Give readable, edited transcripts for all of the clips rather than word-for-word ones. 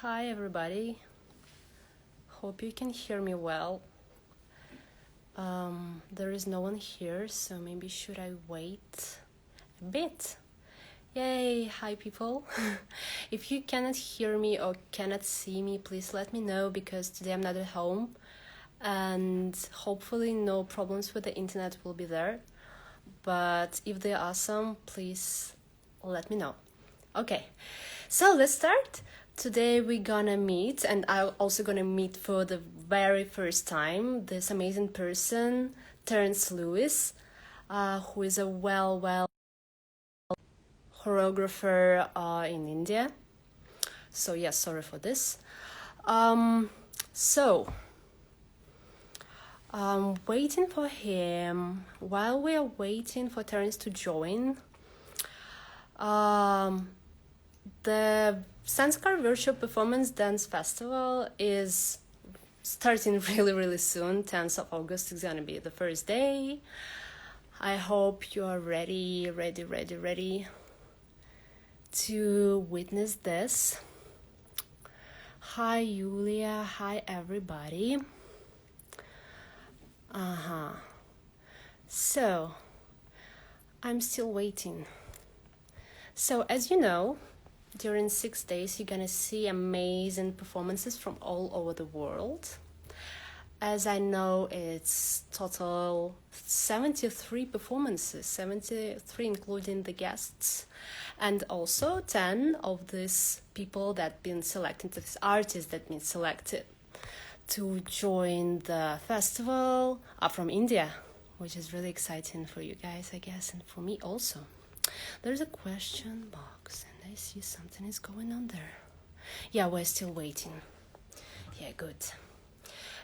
Hi everybody, hope you can hear me well. There is no one here, so maybe should I wait a bit? Yay, hi people. If you cannot hear me or cannot see me, please let me know because today I'm not at home and hopefully no problems with the internet will be there. But if there are some, please let me know. Okay, so let's start. Today we're gonna meet, and I'm also gonna meet for the very first time this amazing person, Terence Lewis, who is a well choreographer in India. So yes, sorry for this. Waiting for him. While we are waiting for Terence to join, the Sanskar Virtual Performance Dance Festival is starting really soon. 10th of August is gonna be the first day. I hope you are ready to witness this. Hi Julia, hi everybody. So, I'm still waiting. So, as you know, during 6 days, you're gonna see amazing performances from all over the world. As I know, it's total 73 performances, 73 including the guests, and also 10 of these people that been selected, these artists that been selected to join the festival are from India, which is really exciting for you guys, I guess, and for me also. There's a question box and I see something is going on there. Yeah, we're still waiting. Yeah, good.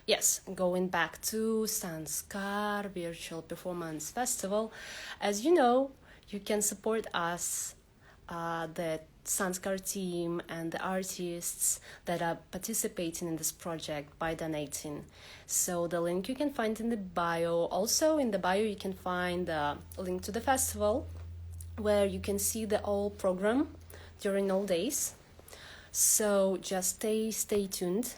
Yes, going back to Sanskar Virtual Performance Festival. As you know, you can support us, the Sanskar team and the artists that are participating in this project by donating. So the link you can find in the bio. Also in the bio you can find the link to the festival where you can see the whole program during all days. So just stay tuned.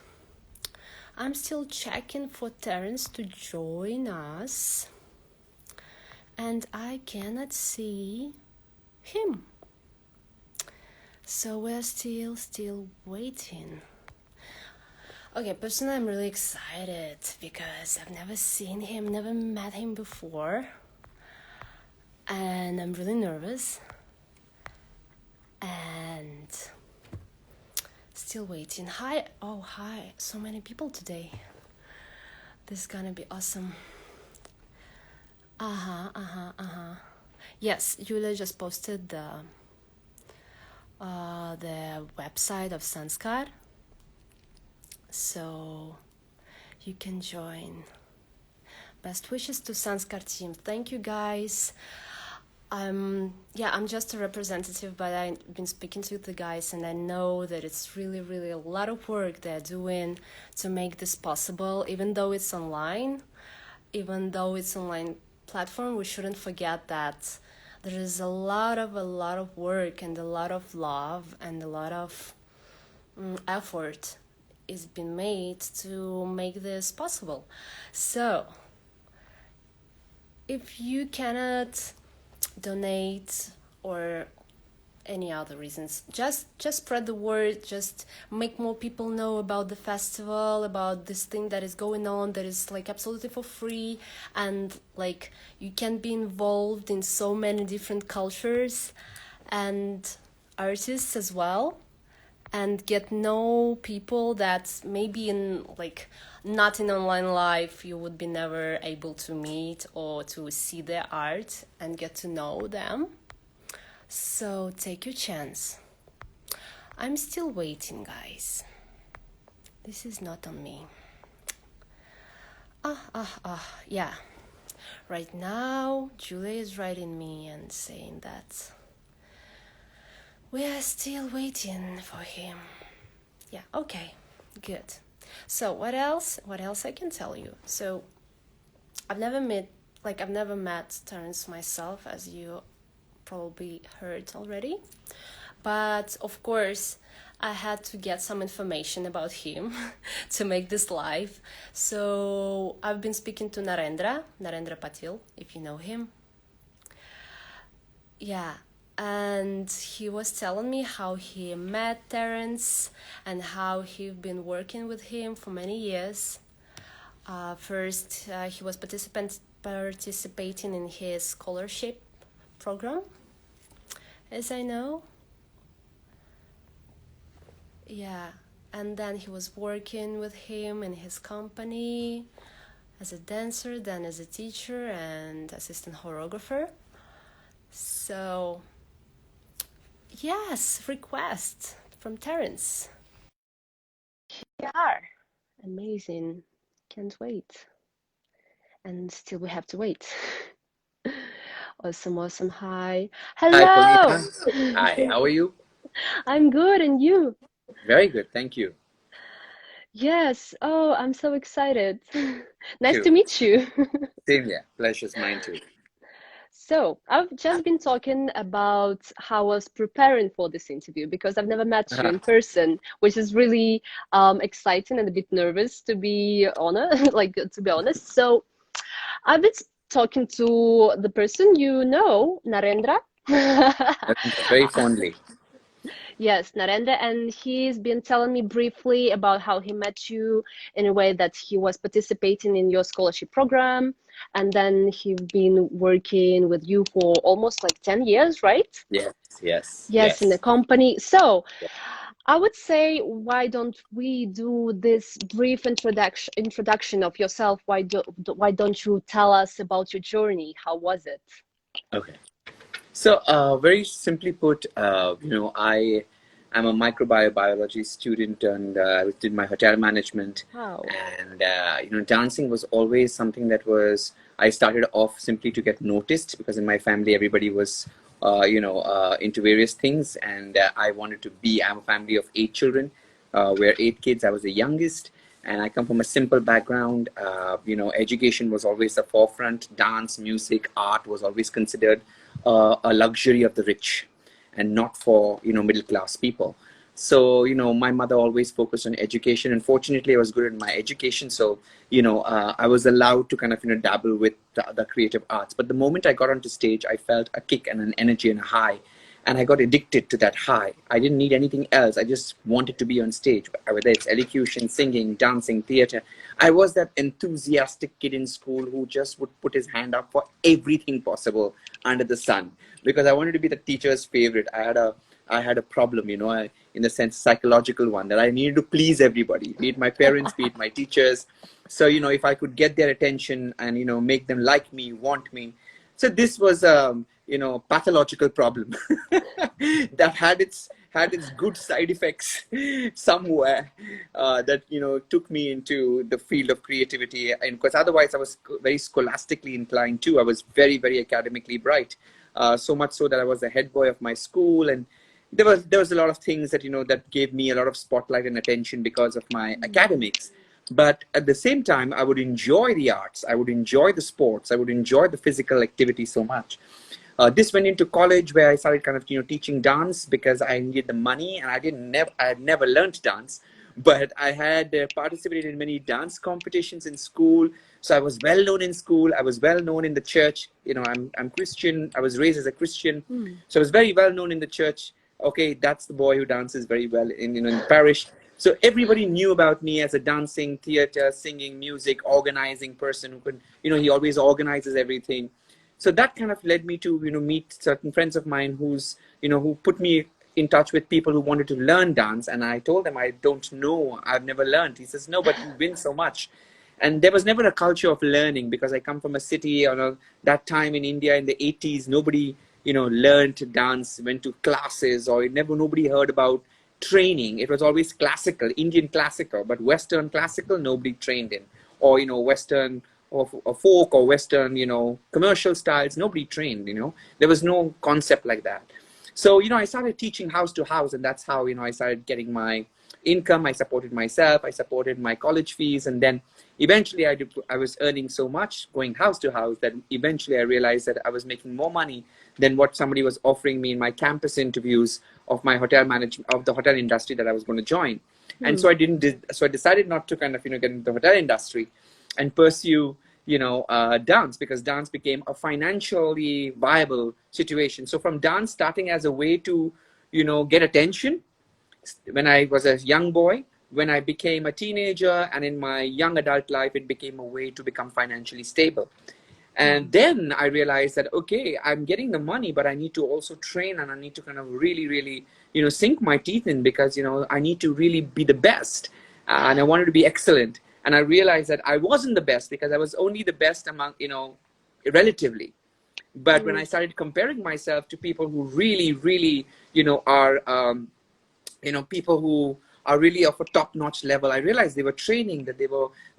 I'm still checking for Terence to join us and I cannot see him. So we're still waiting. Okay, personally I'm really excited because I've never seen him, never met him before. And I'm really nervous and still waiting. Hi, so many people today. This is gonna be awesome. Yes, Julia just posted the website of Sanskar, so you can join. Best wishes to Sanskar team. Thank you guys. I'm just a representative, but I've been speaking to the guys and I know that it's really a lot of work they're doing to make this possible. Even though it's online platform, we shouldn't forget that there is a lot of work and a lot of love and a lot of effort is being made to make this possible. So if you cannot donate or any other reasons, just spread the word, just make more people know about the festival, about this thing that is going on that is like absolutely for free, and like you can be involved in so many different cultures and artists as well, and get know people that maybe in like not in online life you would be never able to meet or to see their art and get to know them. So take your chance. I'm still waiting, guys. This is not on me. Yeah. Right now Julia is writing me and saying that we are still waiting for him. Yeah, okay, good. So what else I can tell you? So I've never met Terence myself, as you probably heard already. But of course, I had to get some information about him to make this live. So I've been speaking to Narendra Patil, if you know him. Yeah, and he was telling me how he met Terence and how he's been working with him for many years. First, he was participating in his scholarship program, as I know. Yeah, and then he was working with him in his company as a dancer, then as a teacher and assistant choreographer. So, yes, request from Terence. Here we are. Amazing. Can't wait. And still we have to wait. Awesome, awesome. Hi. Hi, Hello. Paulina. Hi, how are you? I'm good, and you? Very good, thank you. Yes. Oh, I'm so excited. Nice to Too. meet you. Same here. Pleasure's mine too. So, I've just been talking about how I was preparing for this interview because I've never met you in person, which is really exciting and a bit nervous to be honest, like to be honest. So, I've been talking to the person you know, Narendra. Very fondly. Yes, Narendra, and he's been telling me briefly about how he met you in a way that he was participating in your scholarship program, and then he's been working with you for almost like 10 years, right? Yes, yes, Yes, in the yes. company. So Yeah. I would say, why don't we do this brief introduction of yourself? Why don't you tell us about your journey? How was it? Okay. So, very simply put, I am a microbiology student and I did my hotel management. Wow. And, dancing was always something that was, I started off simply to get noticed because in my family, everybody was, into various things. And I wanted to be, I'm a family of 8 children. We're 8 kids. I was the youngest. And I come from a simple background. Education was always the forefront. Dance, music, art was always considered a luxury of the rich and not for middle class people. So my mother always focused on education, and fortunately I was good at my education. So I was allowed to kind of dabble with the creative arts. But the moment I got onto stage, I felt a kick and an energy and a high, and I got addicted to that high. I didn't need anything else. I just wanted to be on stage, whether it's elocution, singing, dancing, theater. I was that enthusiastic kid in school who just would put his hand up for everything possible under the sun because I wanted to be the teacher's favorite. I had a problem, in the sense psychological one, that I needed to please everybody, be it my parents, be it my teachers. So if I could get their attention and make them like me, want me. So this was pathological problem that had its good side effects somewhere, that took me into the field of creativity. And because otherwise I was very scholastically inclined too. I was very, very academically bright, so much so that I was the head boy of my school. And there was a lot of things that gave me a lot of spotlight and attention because of my academics. But at the same time, I would enjoy the arts, I would enjoy the sports, I would enjoy the physical activity so much. This went into college where I started kind of teaching dance because I needed the money, and I had never learned dance, but I had participated in many dance competitions in school. So I was well known in school. I was well known in the church. I'm Christian. I was raised as a Christian, Hmm. so I was very well known in the church. Okay, that's the boy who dances very well in the parish. So everybody knew about me as a dancing, theater, singing, music, organizing person who could, he always organizes everything. So that kind of led me to meet certain friends of mine who put me in touch with people who wanted to learn dance. And I told them, I don't know, I've never learned. He says, no, but you win so much. And there was never a culture of learning because I come from a city that time in India in the 80s. Nobody learned to dance, went to classes, or nobody heard about training. It was always classical, Indian classical, but Western classical nobody trained in, or Western or folk or Western commercial styles nobody trained. There was no concept like that. So I started teaching house to house, and that's how I started getting my income. I supported myself. I supported my college fees. And then eventually I was earning so much going house to house that eventually I realized that I was making more money than what somebody was offering me in my campus interviews of my hotel management, of the hotel industry that I was going to join. And so I decided not to kind of, get into the hotel industry and pursue, dance, because dance became a financially viable situation. So from dance starting as a way to, get attention when I was a young boy, when I became a teenager, and in my young adult life, it became a way to become financially stable. And then I realized that, okay, I'm getting the money, but I need to also train, and I need to kind of really, really, sink my teeth in, because, I need to really be the best. And I wanted to be excellent. And I realized that I wasn't the best, because I was only the best among, relatively. But when I started comparing myself to people who really, really, are, people who are really of a top-notch level, I realized they were training, that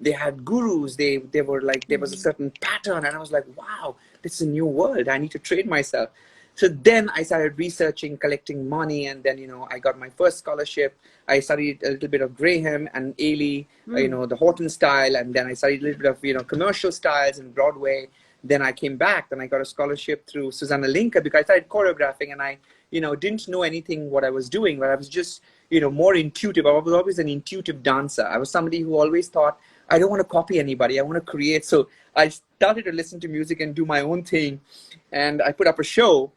they had gurus, they were like, there was a certain pattern, and I was like, wow, this is a new world, I need to train myself. So then I started researching, collecting money, and then I got my first scholarship. I studied a little bit of Graham and Ailey, the Horton style, and then I studied a little bit of commercial styles and Broadway. Then I came back, then I got a scholarship through Susanna Linker, because I started choreographing, and I didn't know anything what I was doing, but I was just, more intuitive. I was always an intuitive dancer. I was somebody who always thought, I don't want to copy anybody, I want to create. So I started to listen to music and do my own thing. And I put up a show,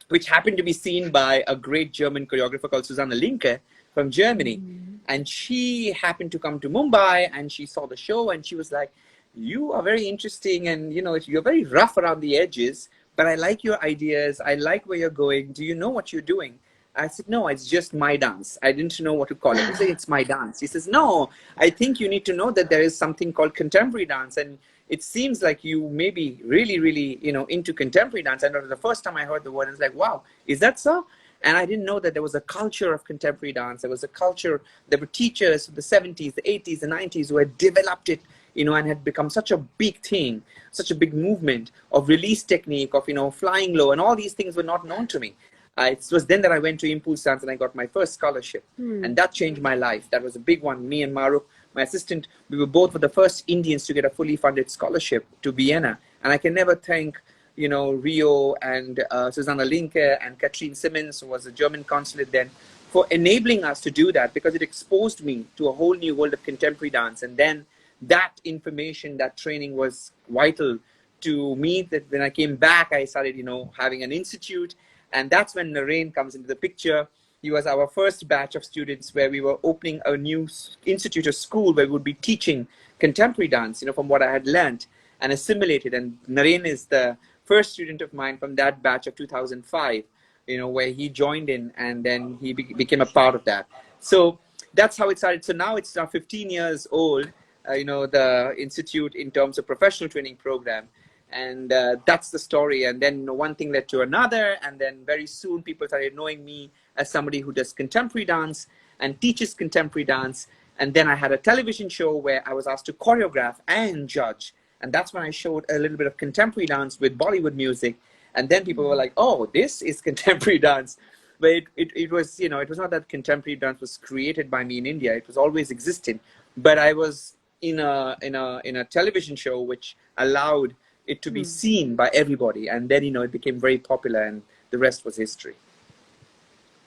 which happened to be seen by a great German choreographer called Susanna Linke from Germany. And she happened to come to Mumbai, and she saw the show, and she was like, you are very interesting, and you're very rough around the edges, but I like your ideas. I like where you're going. Do you know what you're doing? I said, no, it's just my dance. I didn't know what to call it. I said, it's my dance. He says, no, I think you need to know that there is something called contemporary dance. And it seems like you may be really, really, into contemporary dance. And the first time I heard the word, I was like, wow, is that so? And I didn't know that there was a culture of contemporary dance. There was a culture, there were teachers of the 70s, the 80s, the 90s who had developed it, and had become such a big thing, such a big movement of release technique, of, flying low, and all these things were not known to me. It was then that I went to Impulse Dance and I got my first scholarship. And that changed my life. That was a big one. Me and Maruk, my assistant, we were both the first Indians to get a fully funded scholarship to Vienna. And I can never thank, Rio and Susanna Linke and Katrin Simmons, who was the German consulate then, for enabling us to do that, because it exposed me to a whole new world of contemporary dance. And then that information, that training was vital to me, that when I came back, I started, having an institute. And that's when Naren comes into the picture. He was our first batch of students, where we were opening a new institute, a school where we would be teaching contemporary dance, from what I had learned and assimilated. And Naren is the first student of mine from that batch of 2005, where he joined in, and then he became a part of that. So that's how it started. So now it's now 15 years old, the institute, in terms of professional training program. And that's the story. And then one thing led to another. And then very soon people started knowing me as somebody who does contemporary dance and teaches contemporary dance. And then I had a television show where I was asked to choreograph and judge. And that's when I showed a little bit of contemporary dance with Bollywood music. And then people were like, oh, this is contemporary dance. But it was, it was not that contemporary dance was created by me in India. It was always existing. But I was in a television show which allowed it to be seen by everybody. And then, it became very popular, and the rest was history.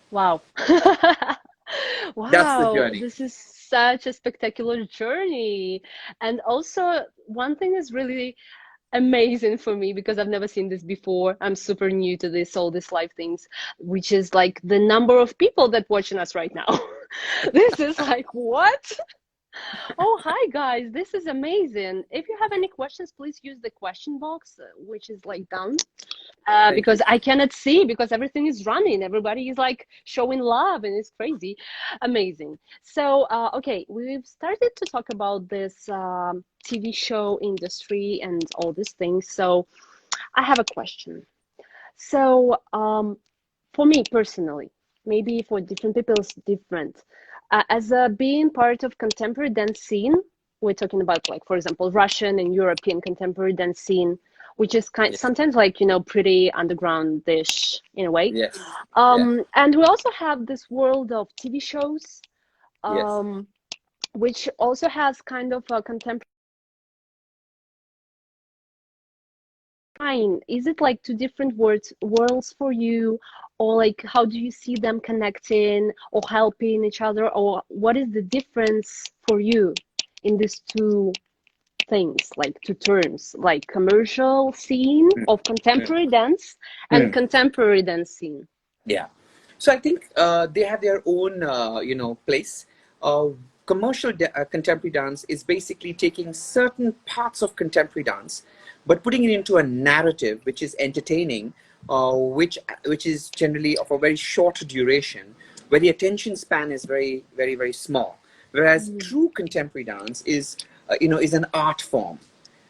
Wow. That's the Wow, journey. this is such a spectacular journey. And also, one thing is really amazing for me, because I've never seen this before. I'm super new to this, all these live things, which is like the number of people that watching us right now. This is like, what? Oh, hi guys, this is amazing. If you have any questions, please use the question box, which is like down, Thank you. because I cannot see, because everything is running. Everybody is like showing love, and it's crazy. Amazing. So, okay, we've started to talk about this TV show industry and all these things. So I have a question. So, for me personally, maybe for different people it's different. As a being part of contemporary dance scene, we're talking about, like, for example, Russian and European contemporary dance scene, which is Yes. sometimes like, pretty underground-ish in a way. Yes. Yeah. And we also have this world of TV shows, Yes. which also has kind of a contemporary. Is it like two different worlds for you, or like how do you see them connecting or helping each other, or what is the difference for you in these two things, like two terms, like commercial scene Mm, of mm, contemporary dance and mm. contemporary dance scene? Yeah. So I think they have their own, place. Uh, contemporary dance is basically taking certain parts of contemporary dance, but putting it into a narrative which is entertaining, which is generally of a very short duration, where the attention span is very, very, very small. Whereas Mm, true contemporary dance is an art form.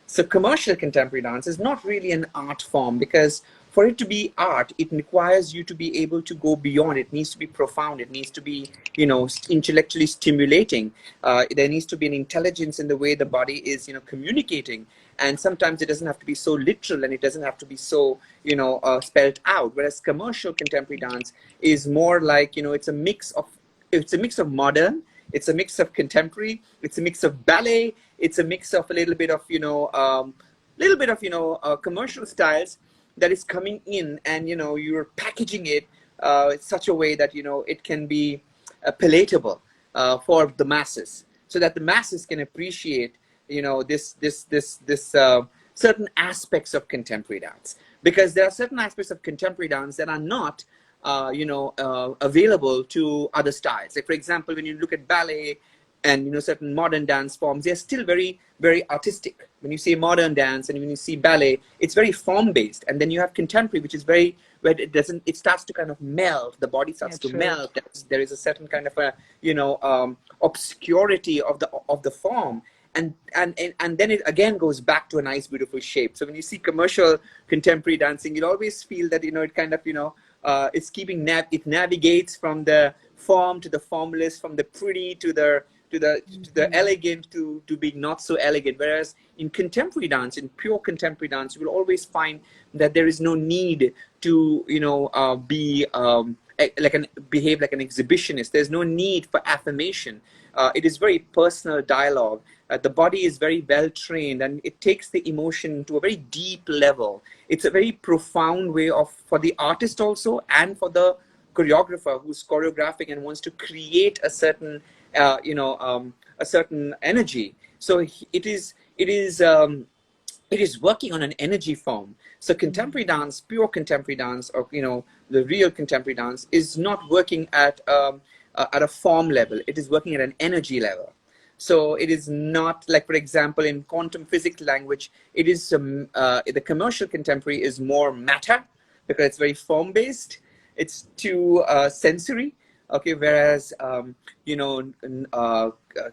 So commercial contemporary dance is not really an art form, because for it to be art, it requires you to be able to go beyond. It needs to be profound. It needs to be, intellectually stimulating. There needs to be an intelligence in the way the body is, communicating. And sometimes it doesn't have to be so literal, and it doesn't have to be so, spelled out. Whereas commercial contemporary dance is more like, it's a mix of modern, it's a mix of contemporary, it's a mix of ballet, it's a mix of a little bit of commercial styles that is coming in, and you're packaging it in such a way that it can be palatable for the masses, so that the masses can appreciate this certain aspects of contemporary dance, because there are certain aspects of contemporary dance that are not available to other styles. Like, for example, when you look at ballet and certain modern dance forms, they're still very, very artistic. When you say modern dance and when you see ballet, it's very form based. And then you have contemporary, which is very, where it starts to kind of melt. The body yeah, starts to true. melt. There is a certain kind of a obscurity of the form. And then it again goes back to a nice beautiful shape. So when you see commercial contemporary dancing, you'll always feel that it kind of it's it navigates from the form to the formless, from the pretty to the Hmm. elegant, to being not so elegant. Whereas in contemporary dance, in pure contemporary dance, you will always find that there is no need to be behave like an exhibitionist. There's no need for affirmation. It is very personal dialogue. The body is very well trained, and it takes the emotion to a very deep level. It's a very profound way of, for the artist also, and for the choreographer who's choreographing and wants to create a certain energy. So it is working on an energy form. So contemporary Hmm. dance, pure contemporary dance, or the real contemporary dance, is not working at a form level. It is working at an energy level. So it is not like, for example, in quantum physics language, it is the commercial contemporary is more matter, because it's very form based. It's too sensory. Okay, whereas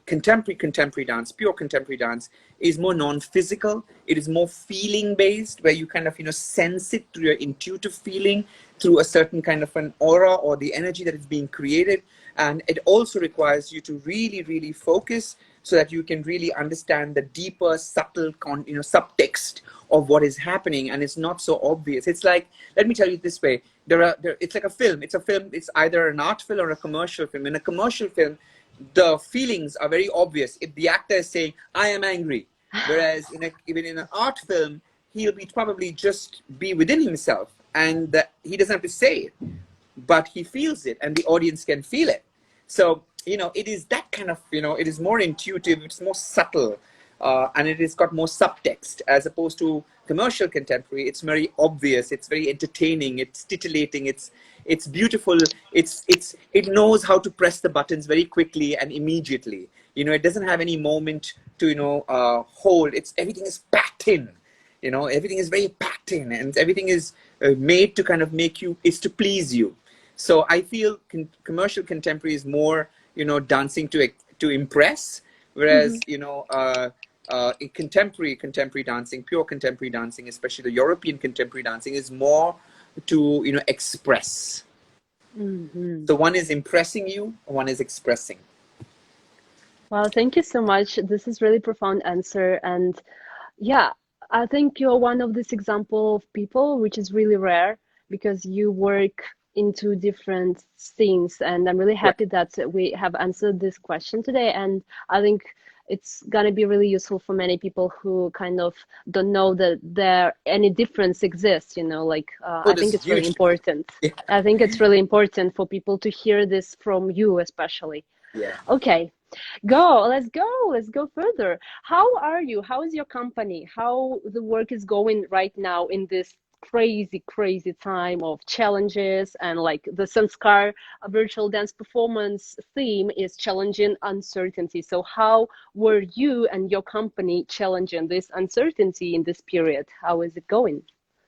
contemporary dance, pure contemporary dance, is more non-physical. It is more feeling based, where you kind of sense it through your intuitive feeling, through a certain kind of an aura or the energy that is being created. And it also requires you to really, really focus, so that you can really understand the deeper, subtle subtext of what is happening, and it's not so obvious. It's like, let me tell you this way, it's like a film. It's either an art film or a commercial film. In a commercial film, the feelings are very obvious. If the actor is saying, I am angry, whereas even in an art film, he'll be probably just be within himself, and he doesn't have to say it, but he feels it, and the audience can feel it. So it is that kind of, it is more intuitive, it's more subtle, and it has got more subtext, as opposed to commercial contemporary. It's very obvious, it's very entertaining, it's titillating, it's beautiful, it knows how to press the buttons very quickly and immediately. It doesn't have any moment to hold. It's Everything is packed in. Everything is very packed in, and everything is made to kind of make you, is to please you. So I feel commercial contemporary is more dancing to impress, Hmm. whereas in contemporary dancing, pure contemporary dancing, especially the European contemporary dancing, is more to express. Hmm. So one is impressing you, one is expressing. Well, thank you so much. This is really profound answer. And yeah, I think you're one of this example of people, which is really rare because you work. into different scenes, and I'm really Right. happy that we have answered this question today. And I think it's gonna be really useful for many people who kind of don't know that there any difference exists. Like Oh, I this think is it's really huge. important. Yeah. I think it's really important for people to hear this from you, especially. Yeah. Okay, let's go further. How are you? How is your company? How the work is going right now in this crazy time of challenges, and like the Sanskar virtual dance performance theme is challenging uncertainty. So how were you and your company challenging this uncertainty in this period? How is it going?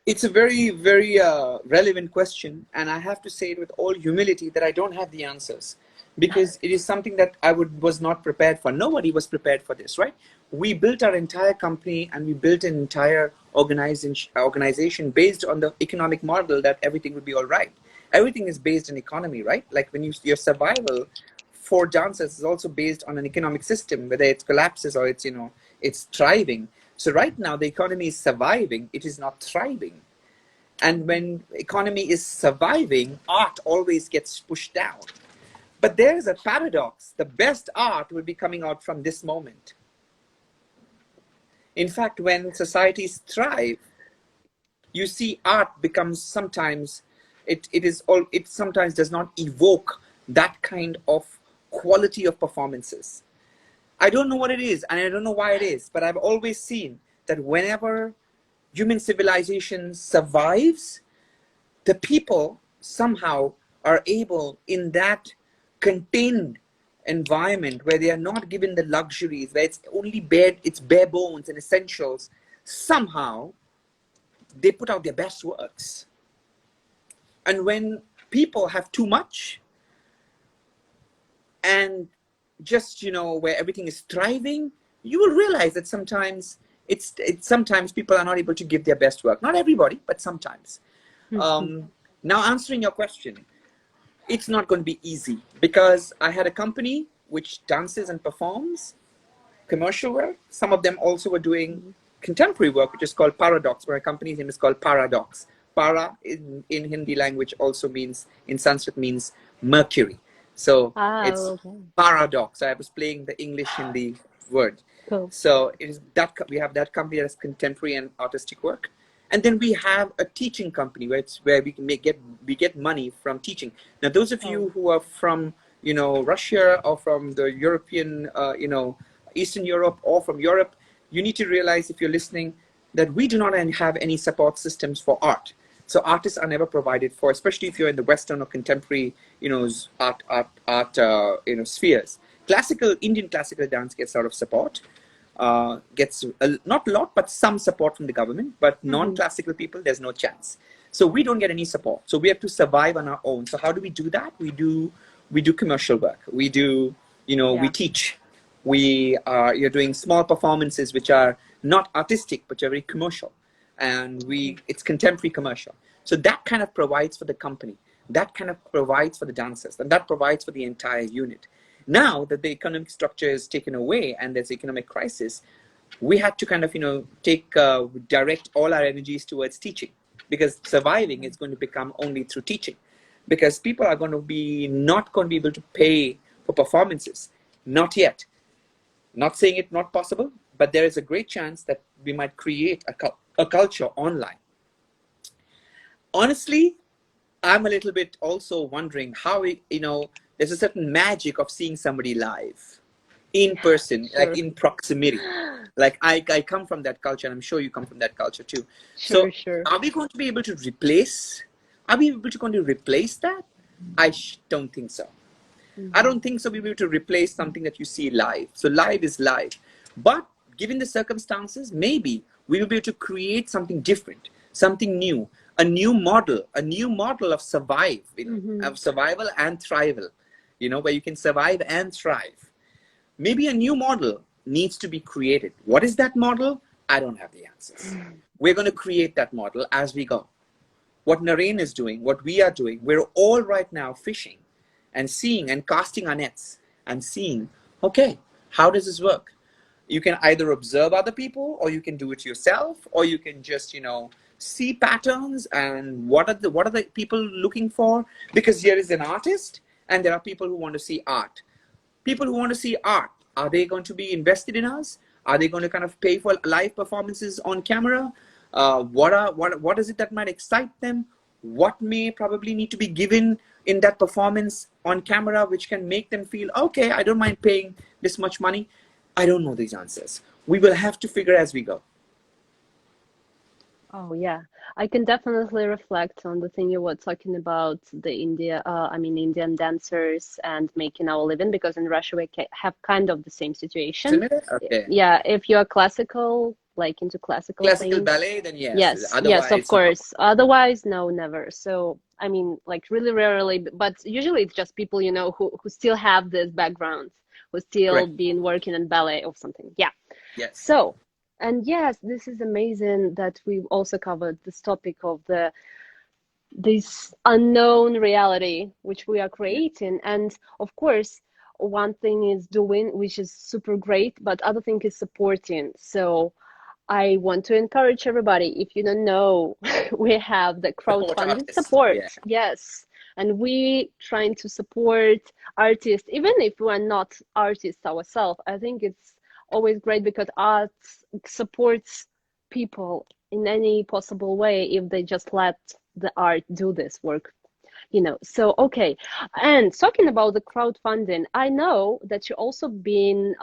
It's a very, very relevant question, and I have to say it with all humility that I don't have the answers because it is something that was not prepared for. Nobody was prepared for this, right? We built our entire company and we built an entire organization based on the economic model that everything would be all right. Everything is based on economy, right? Like when your survival for dancers is also based on an economic system, whether it collapses or it's thriving. So right now the economy is surviving, it is not thriving. And when economy is surviving, art always gets pushed down. But there's a paradox. The best art will be coming out from this moment. In fact, when societies thrive, you see art becomes sometimes it sometimes does not evoke that kind of quality of performances. I don't know what it is and I don't know why it is, but I've always seen that whenever human civilization survives, the people somehow are able in that contained environment where they are not given the luxuries, where it's bare bones and essentials, somehow they put out their best works. And when people have too much and just where everything is thriving, you will realize that sometimes people are not able to give their best work. Not everybody, but sometimes. Now answering your question, it's not going to be easy because I had a company which dances and performs commercial work. Some of them also were doing contemporary work, which is called Paradox, where a company's name is called Paradox. Para in Hindi language also means, in Sanskrit, means Mercury. So Ah, it's okay, Paradox. I was playing the English Hindi word. cool. So it is that we have that company that has contemporary and artistic work. And then we have a teaching company where we get money from teaching. Now, those of Oh. you who are from Russia or from the European Eastern Europe or from Europe, you need to realize, if you're listening, that we do not have any support systems for art. So artists are never provided for, especially if you're in the Western or contemporary, art, spheres. Indian classical dance gets a lot of support, gets not a lot, but some support from the government. But Hmm. non-classical people, there's no chance. So we don't get any support. So we have to survive on our own. So how do we do that? We do commercial work. We Yeah. teach. You're doing small performances which are not artistic but are very commercial, and Okay. it's contemporary commercial. So that kind of provides for the company, that kind of provides for the dancers, and that provides for the entire unit. Now that the economic structure is taken away and there's economic crisis, we had to kind of direct all our energies towards teaching, because surviving is going to become only through teaching, because people are going to be not going to be able to pay for performances, not yet. Not saying it not possible, but there is a great chance that we might create a culture online. Honestly, I'm a little bit also wondering how there's a certain magic of seeing somebody live, in person, like Sure. in proximity. Like I come from that culture, and I'm sure you come from that culture too. Sure, So sure. are we going to be able to replace? Are we able to going to replace that? Don't think so. I Hmm. don't think so. We'll be able to replace something that you see live. So live is live. But given the circumstances, maybe we will be able to create something different, something new, a new model of Hmm. of survival and thrival, where you can survive and thrive. Maybe a new model needs to be created. What is that model? I don't have the answers. We're going to create that model as we go. What Naren is doing, what we are doing, we're all right now fishing and seeing and casting our nets and seeing, okay, how does this work? You can either observe other people, or you can do it yourself, or you can just, see patterns and what are the people looking for, because here is an artist and there are people who want to see art. People who want to see art, are they going to be invested in us? Are they going to kind of pay for live performances on camera? What is it that might excite them? What may probably need to be given in that performance on camera which can make them feel, okay, I don't mind paying this much money? I don't know these answers. We will have to figure as we go. Oh yeah, I can definitely reflect on the thing you were talking about, the Indian dancers and making our living, because in Russia we have kind of the same situation. Similar? Okay. Yeah, if you're classical, like into classical Classical things, ballet, then yes. yes, of Otherwise, no. course. Otherwise, no, never. So, I mean, like really rarely, but usually it's just people, who still have this background, who still Correct. been working in ballet or something. Yeah. Yes. So, and yes, this is amazing that we've also covered this topic of this unknown reality which we are Yeah. creating. And of course, one thing is doing, which is super great, but other thing is supporting. So I want to encourage everybody, if you don't know, we have the Support crowdfunding artists. support. Yeah. Yes. And we trying to support artists, even if we're not artists ourselves. I think it's always great because art supports people in any possible way if they just let the art do this work. So okay. And talking about the crowdfunding, I know that you also been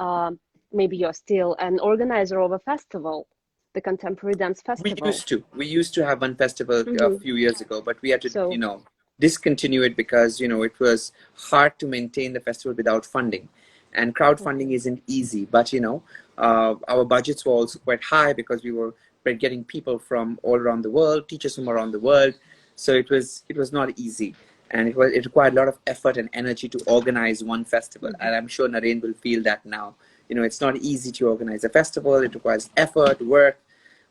maybe you're still an organizer of a festival, the Contemporary Dance We Festival. used to. We used to have one festival a Hmm. few years ago, but we had to, So, discontinue it because, it was hard to maintain the festival without funding. And okay. crowdfunding isn't easy, but, our budgets were also quite high because we're getting people from all around the world, teachers from around the world. So it was not easy. And it required a lot of effort and energy to organize one festival. Hmm. And I'm sure Naren will feel that now. It's not easy to organize a festival. It requires effort, work,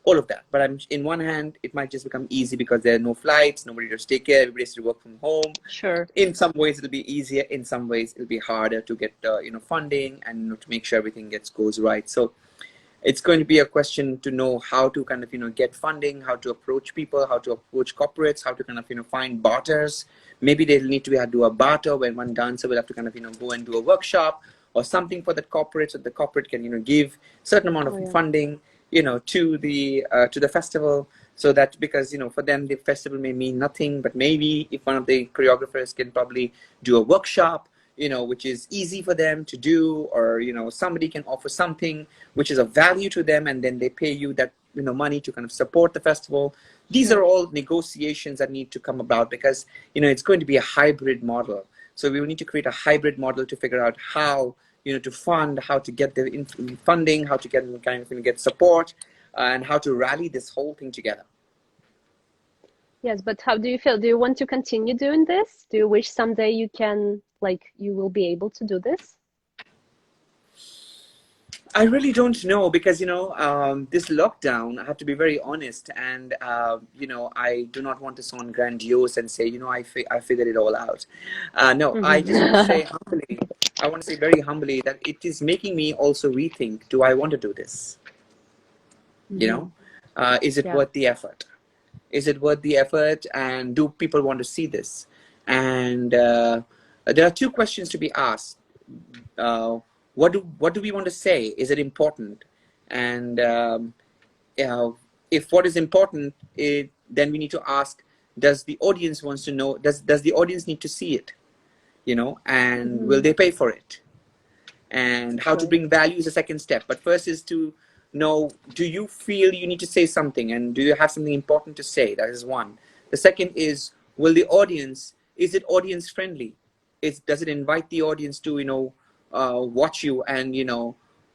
all of that. But in one hand, it might just become easy because there are no flights, nobody to take care, everybody has to work from home. Sure. In some ways, it'll be easier. In some ways, it'll be harder to get funding and to make sure everything goes right. So it's going to be a question to know how to kind of get funding, how to approach people, how to approach corporates, how to kind of find barters. Maybe they'll need to do a barter when one dancer will have to kind of go and do a workshop or something for the corporate, so the corporate can give certain amount Oh of yeah. funding to the festival, so that, because for them the festival may mean nothing, but maybe if one of the choreographers can probably do a workshop which is easy for them to do, or somebody can offer something which is of value to them, and then they pay you that money to kind of support the festival. These are Sure. all negotiations that need to come about, because it's going to be a hybrid model. So we will need to create a hybrid model to figure out how to fund, how to get the funding, how to get support, and how to rally this whole thing together. Yes, but how do you feel? Do you want to continue doing this? Do you wish someday you will be able to do this? I really don't know, because this lockdown, I have to be very honest, and I do not want to sound grandiose and say I figured it all out. No, I just want to say Hmm. humbly, I want to say very humbly that it is making me also rethink: do I want to do this? You Hmm. know, is it Yeah. worth the effort? Is it worth the effort? And do people want to see this? And there are two questions to be asked. Uh, what do we want to say? Is it important? And if what is important, then we need to ask: does the audience wants to know? Does the audience need to see it? And will Hmm. they pay for it? And how to Sure. bring value is a second step. But first is to know, do you feel you need to say something, and do you have something important to say? That is one. The second is, is it audience friendly? Does it invite the audience to watch you, and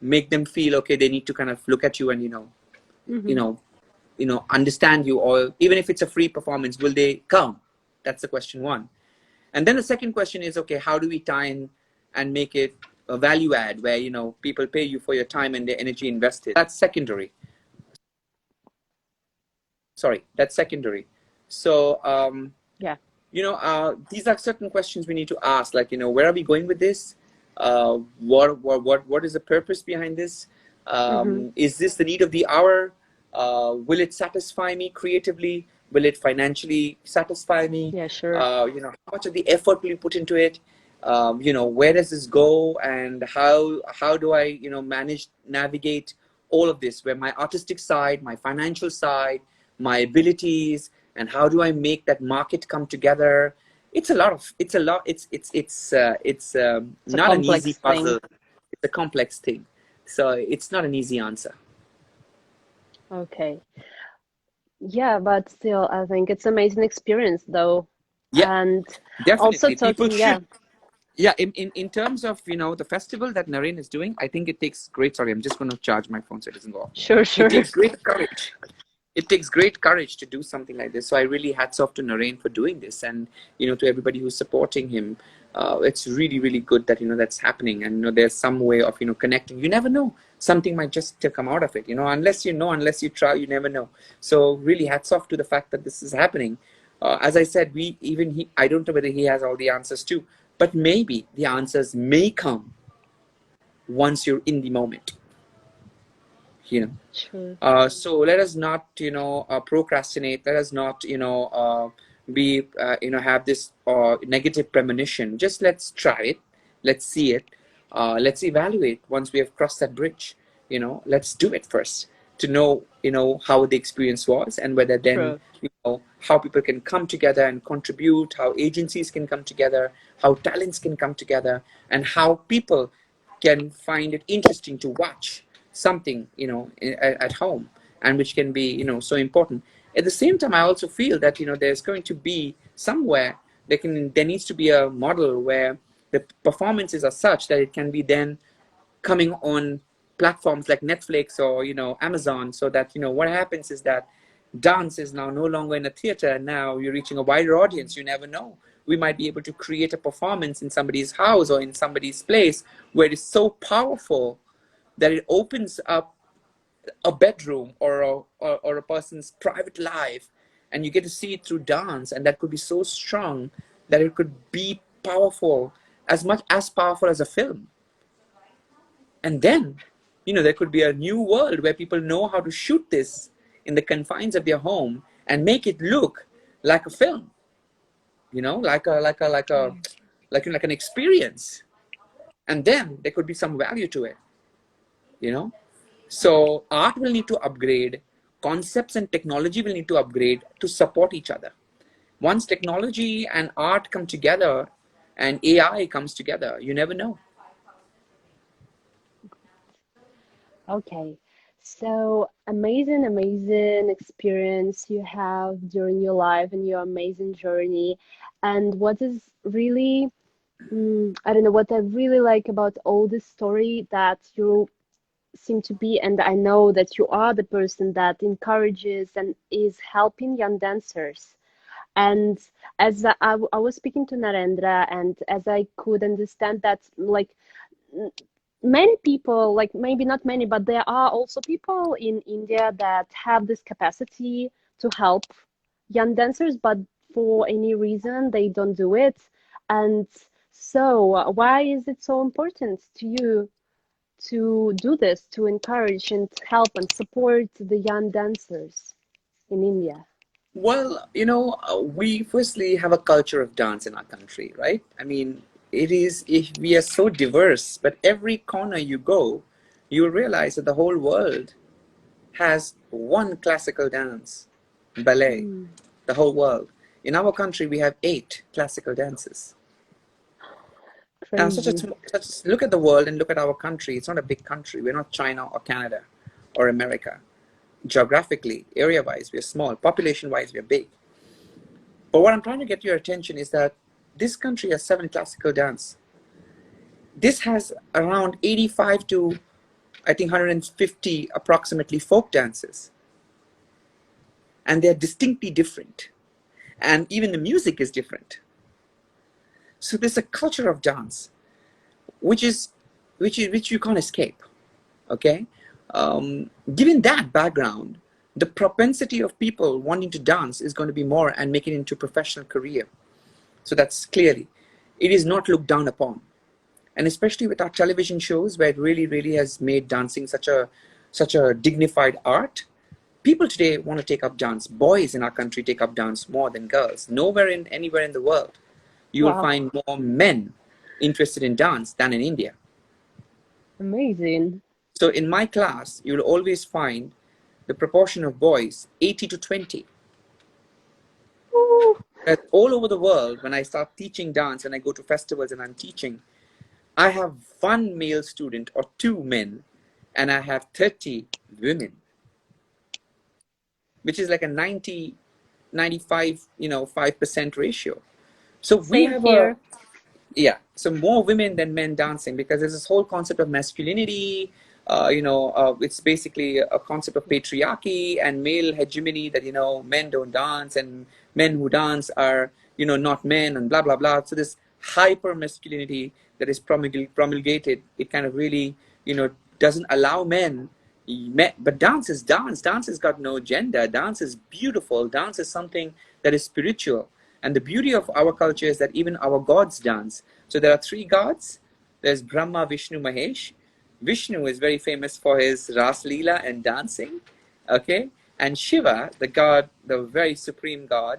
make them feel okay, they need to kind of look at you and you Hmm. know understand you? Or even if it's a free performance, will they come? That's the question one. And then the second question is, okay, how do we tie in and make it a value add, where people pay you for your time and their energy invested? That's secondary. Sorry, that's secondary. So Yeah. these are certain questions we need to ask, like where are we going with this? What is the purpose behind this? Hmm. Is this the need of the hour? Will it satisfy me creatively? Will it financially satisfy me? Yeah, sure. You know, how much of the effort will you put into it? You know, where does this go, and how do I, you know, manage, navigate all of this, where my artistic side, my financial side, my abilities, and how do I make that market come together? It's a lot of, It's a not an easy complex thing. puzzle. It's a complex thing, so it's not an easy answer. Okay. Yeah, but still, I think it's amazing experience though. Yeah, And also definitely. People talking, yeah, should. Yeah, in terms of, you know, the festival that Naren is doing, I think it takes great. Sorry, I'm just going to charge my phone so it doesn't go off. sure, It sure. takes great courage. It takes great courage to do something like this. So I really hats off to Naren for doing this, and, you know, to everybody who's supporting him. It's really, really good that, you know, that's happening, and, you know, there's some way of, you know, connecting. You never know, something might just come out of it. You know, unless you try, you never know. So really, hats off to the fact that this is happening. As I said, I don't know whether he has all the answers too, but maybe the answers may come once you're in the moment. You know. Sure. So let us not, you know, procrastinate. Let us not, you know, you know, have this negative premonition. Just let's try it. Let's see it. Let's evaluate once we have crossed that bridge. You know, let's do it first to know, you know, how the experience was, and whether then, True. you know, how people can come together and contribute, how agencies can come together, how talents can come together, and how people can find it interesting to watch something, you know, at home, and which can be, you know, so important. At the same time, I also feel that, you know, there's going to be somewhere there needs to be a model where the performances are such that it can be then coming on platforms like Netflix or, you know, Amazon, so that, you know, what happens is that dance is now no longer in a theater, and now you're reaching a wider audience. You never know, we might be able to create a performance in somebody's house or in somebody's place where it's so powerful that it opens up a bedroom or a person's private life, and you get to see it through dance, and that could be so strong that it could be powerful, as much as powerful as a film. And then, you know, there could be a new world where people know how to shoot this in the confines of their home and make it look like a film, you know, like an experience. And then there could be some value to it, you know. So art will need to upgrade, concepts and technology will need to upgrade to support each other. Once technology and art come together and AI comes together, you never know. Okay. So amazing, amazing experience you have during your life and your amazing journey. And what is really, I don't know, what I really like about all this story that you seem to be, and I know that you are the person that encourages and is helping young dancers. And as I was speaking to Narendra, and as I could understand that, like, many people, like maybe not many, but there are also people in India that have this capacity to help young dancers, but for any reason they don't do it. And so, why is it so important to you to do this, to encourage and help and support the young dancers in India? Well, you know, we firstly have a culture of dance in our country, right? I mean, we are so diverse, but every corner you go, you'll realize that the whole world has one classical dance, ballet, Hmm, the whole world. In our country, we have 8 classical dances. Now, crazy. look at the world and look at our country. It's not a big country. We're not China or Canada or America. Geographically, area-wise, we're small. Population-wise, we're big. But what I'm trying to get your attention is that this country has 7 classical dance. This has around 85 to, I think, 150 approximately folk dances. And they're distinctly different. And even the music is different. So there's a culture of dance, which is which you can't escape. Okay, given that background, the propensity of people wanting to dance is going to be more and make it into a professional career. So that's clearly, it is not looked down upon, and especially with our television shows where it really has made dancing such a dignified art. People today want to take up dance. Boys in our country take up dance more than girls. Nowhere in anywhere in the world you will Wow. find more men interested in dance than in India. Amazing. So in my class, you will always find the proportion of boys 80 to 20. Ooh. That all over the world, when I start teaching dance and I go to festivals and I'm teaching, I have one male student or two men, and I have 30 women, which is like a 90, 95, 5% ratio. So we Same have a, here. yeah, so more women than men dancing, because there's this whole concept of masculinity. It's basically a concept of patriarchy and male hegemony, that men don't dance, and men who dance are not men, and blah blah blah. So this hyper masculinity that is promulgated, it kind of really doesn't allow men. But dance is dance. Dance has got no gender. Dance is beautiful. Dance is something that is spiritual. And the beauty of our culture is that even our gods dance. So there are three gods. There's Brahma, Vishnu, Mahesh. Vishnu is very famous for his Ras Leela and dancing. Okay? And Shiva, the god, the very supreme god,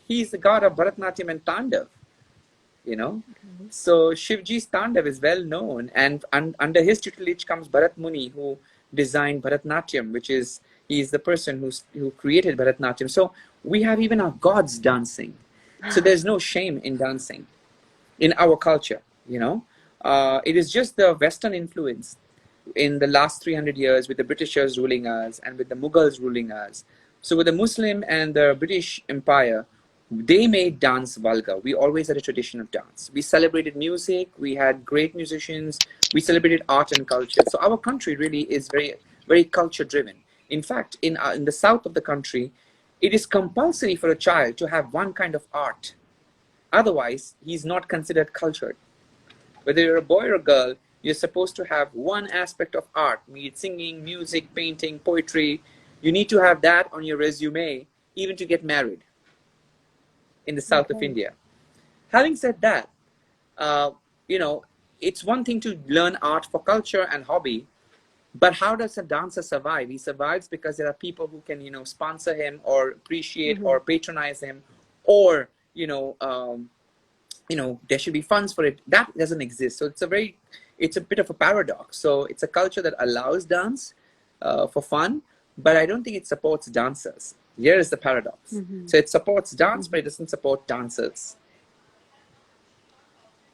he's the god of Bharatanatyam and Tandav. you know. Okay. So Shivji's Tandav is well known, and under his tutelage comes Bharat Muni, who designed Bharatnatyam, which is he's the person who created Bharatnatyam. So we have even our gods dancing. So there's no shame in dancing in our culture. It is just the Western influence in the last 300 years, with the Britishers ruling us and with the Mughals ruling us. So with the Muslim and the British Empire, they made dance vulgar. We always had a tradition of dance. We celebrated music, we had great musicians, we celebrated art and culture. So our country really is very, very culture driven. In fact, in the south of the country, it is compulsory for a child to have one kind of art. Otherwise, he's not considered cultured. Whether you're a boy or a girl, you're supposed to have one aspect of art, be it singing, music, painting, poetry. You need to have that on your resume, even to get married in the south of Okay. India. Having said that, uh, you know, it's one thing to learn art for culture and hobby, but how does a dancer survive? He survives because there are people who can, sponsor him or appreciate Mm-hmm. or patronize him, or, there should be funds for it. That doesn't exist. So it's a bit of a paradox. So it's a culture that allows dance for fun, but I don't think it supports dancers. Here is the paradox. Mm-hmm. So it supports dance, but Mm-hmm. it doesn't support dancers.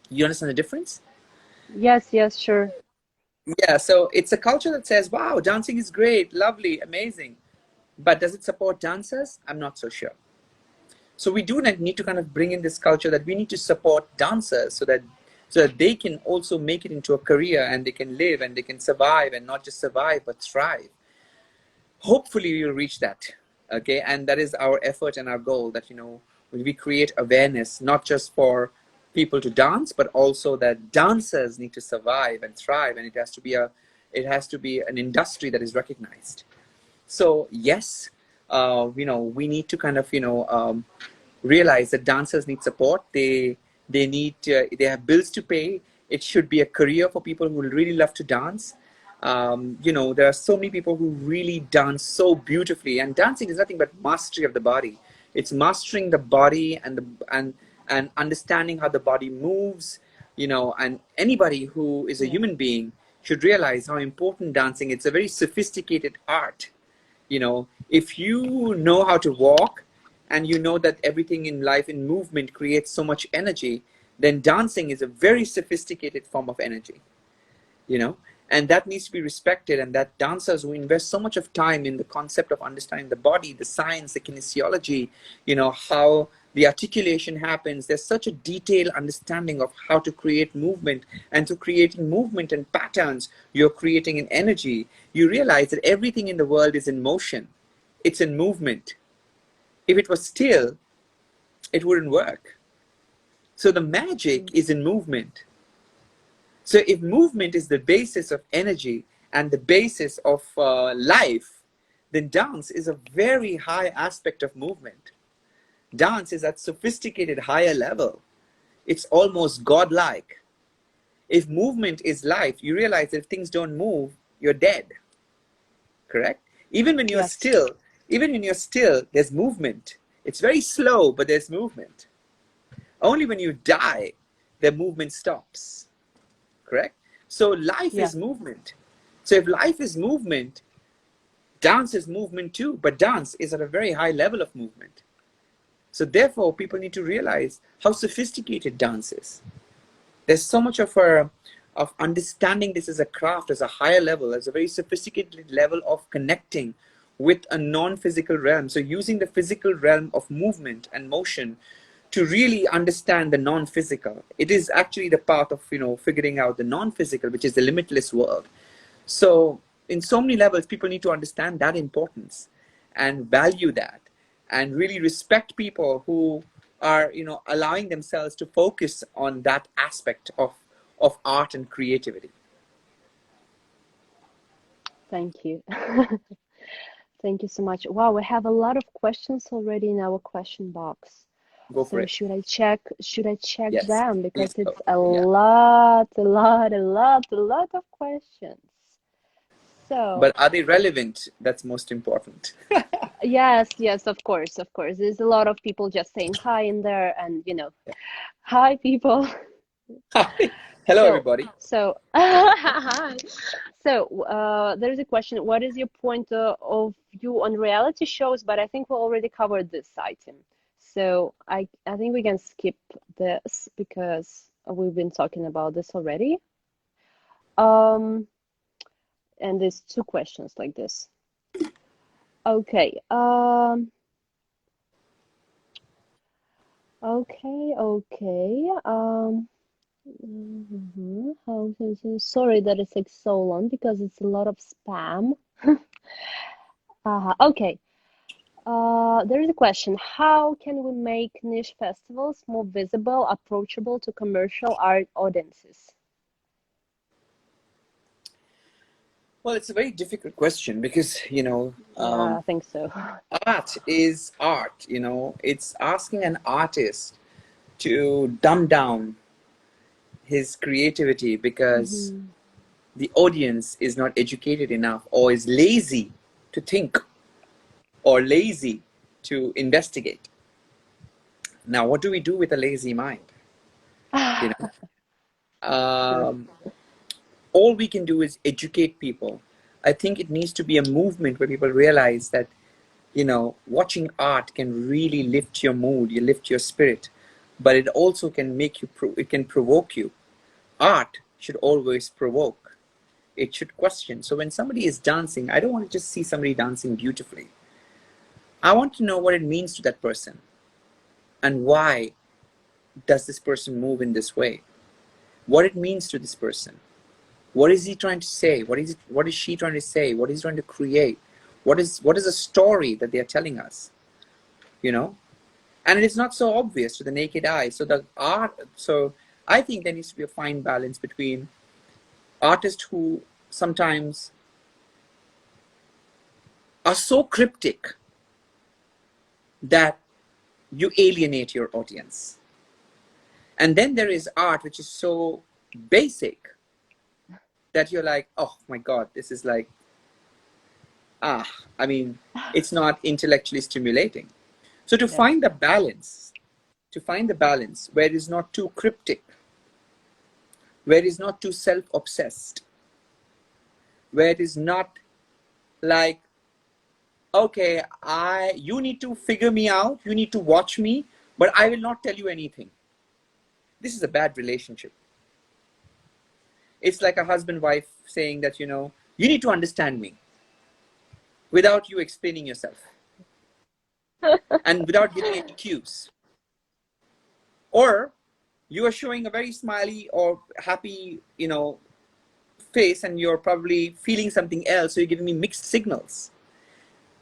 You understand the difference? Yes, yes, sure. Yeah, so it's a culture that says, wow, dancing is great, lovely, amazing. But does it support dancers? I'm not so sure. So we do need to kind of bring in this culture that we need to support dancers, so that they can also make it into a career, and they can live and they can survive, and not just survive but thrive. Hopefully we will reach that. Okay, and that is our effort and our goal, that we create awareness, not just for people to dance, but also that dancers need to survive and thrive, and it has to be an industry that is recognized. So yes, we need to kind of realize that dancers need support. They have bills to pay. It should be a career for people who really love to dance. There are so many people who really dance so beautifully, and dancing is nothing but mastery of the body. It's mastering the body, and understanding how the body moves. And anybody who is a Yes. human being should realize how important dancing. It's a very sophisticated art. If you know how to walk, and you know that everything in life in movement creates so much energy, then dancing is a very sophisticated form of energy. you know and that needs to be respected, and that dancers who invest so much of time in the concept of understanding the body, the science, the kinesiology, how the articulation happens. There's such a detailed understanding of how to create movement, and through creating movement and patterns, you're creating an energy. You realize that everything in the world is in motion. It's in movement. If it was still, it wouldn't work. So the magic is in movement. So if movement is the basis of energy and the basis of life, then dance is a very high aspect of movement. Dance is at sophisticated higher level. It's almost godlike. If movement is life, you realize that if things don't move, you're dead. Correct? Even when you're Yes. still, Even when you're still, there's movement. It's very slow, but there's movement. Only when you die, the movement stops. Correct? So life Yeah. is movement. So if life is movement, dance is movement too, but dance is at a very high level of movement. So therefore, people need to realize how sophisticated dance is. There's so much of understanding this as a craft, as a higher level, as a very sophisticated level of connecting with a non-physical realm. So using the physical realm of movement and motion to really understand the non-physical. It is actually the path of, figuring out the non-physical, which is the limitless world. So in so many levels, people need to understand that importance and value that and really respect people who are, allowing themselves to focus on that aspect of art and creativity. Thank you. Thank you so much. Wow, we have a lot of questions already in our question box. Go for So it. should I check Yes, them please because go. it's a Yeah. lot, a lot of questions. So, But are they relevant? That's most important. yes, yes, of course, of course. There's a lot of people just saying hi in there and hi people. Hi. Hello, So, everybody. so, so there's a question. What is your point of view on reality shows? But I think we already covered this item. So I think we can skip this because we've been talking about this already. Um, and there's two questions like this. Okay. Okay. Sorry that it takes so long because it's a lot of spam. Okay. There is a question. How can we make niche festivals more visible, approachable to commercial art audiences? Well, it's a very difficult question because, Yeah, I think so. art is art. It's asking an artist to dumb down his creativity because Hmm. the audience is not educated enough or is lazy to think or lazy to investigate. Now, what do we do with a lazy mind? You know, True. all we can do is educate people. I think it needs to be a movement where people realize that, watching art can really lift your mood, you lift your spirit, but it also can make you, it can provoke you. Art should always provoke. It should question. So when somebody is dancing, I don't want to just see somebody dancing beautifully. I want to know what it means to that person and why does this person move in this way? What it means to this person. What is he trying to say? What is she trying to say? What is he trying to create? What is a story that they are telling us? You know? And it is not so obvious to the naked eye. So I think there needs to be a fine balance between artists who sometimes are so cryptic that you alienate your audience. And then there is art which is so basic that you're like, oh my God, this is like, ah, I mean, it's not intellectually stimulating. So Yeah. to find the balance where it is not too cryptic, where it is not too self-obsessed, where it is not like, okay, you need to figure me out, you need to watch me, but I will not tell you anything. This is a bad relationship. It's like a husband wife saying that, you need to understand me without you explaining yourself and without giving any cues. Or you are showing a very smiley or happy, face and you're probably feeling something else. So you're giving me mixed signals.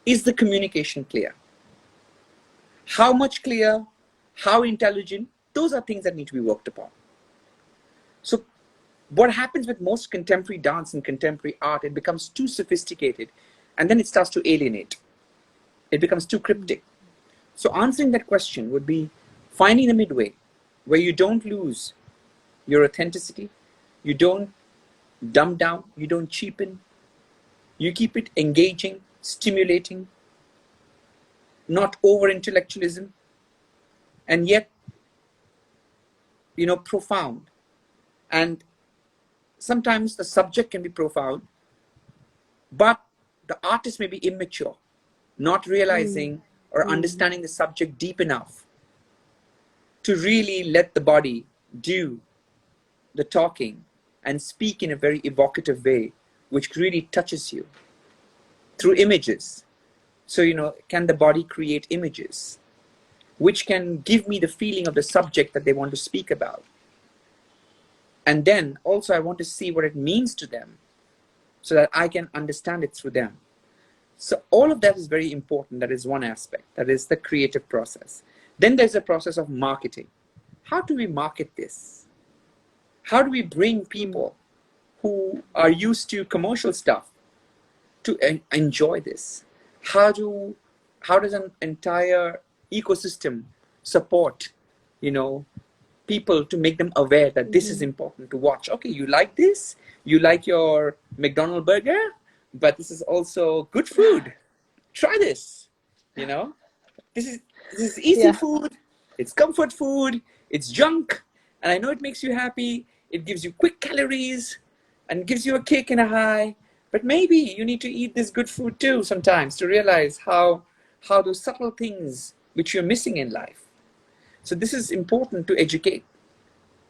Is the communication clear? How much clear? How intelligent? Those are things that need to be worked upon. So what happens with most contemporary dance and contemporary art, it becomes too sophisticated and then it starts to alienate. It becomes too cryptic. So answering that question would be finding the midway where you don't lose your authenticity, you don't dumb down, you don't cheapen, you keep it engaging, stimulating, not over intellectualism, and yet, profound. And sometimes the subject can be profound, but the artist may be immature, not Mm. realizing or Mm. understanding the subject deep enough to really let the body do the talking and speak in a very evocative way, which really touches you through images. So, can the body create images which can give me the feeling of the subject that they want to speak about? And then also, I want to see what it means to them so that I can understand it through them. So, all of that is very important. That is one aspect, that is the creative process. Then there's a process of marketing. How do we market this? How do we bring Mm. people who are used to commercial stuff to enjoy this? How does an entire ecosystem support, you know, people to make them aware that this is Mhm. important to watch? Okay, you like this, you like your McDonald's burger, but this is also good food. Try this. You know, this is easy Yeah. food. It's comfort food. It's junk, and I know it makes you happy. It gives you quick calories, and gives you a kick and a high. But maybe you need to eat this good food too sometimes to realize how those subtle things which you're missing in life. So this is important to educate,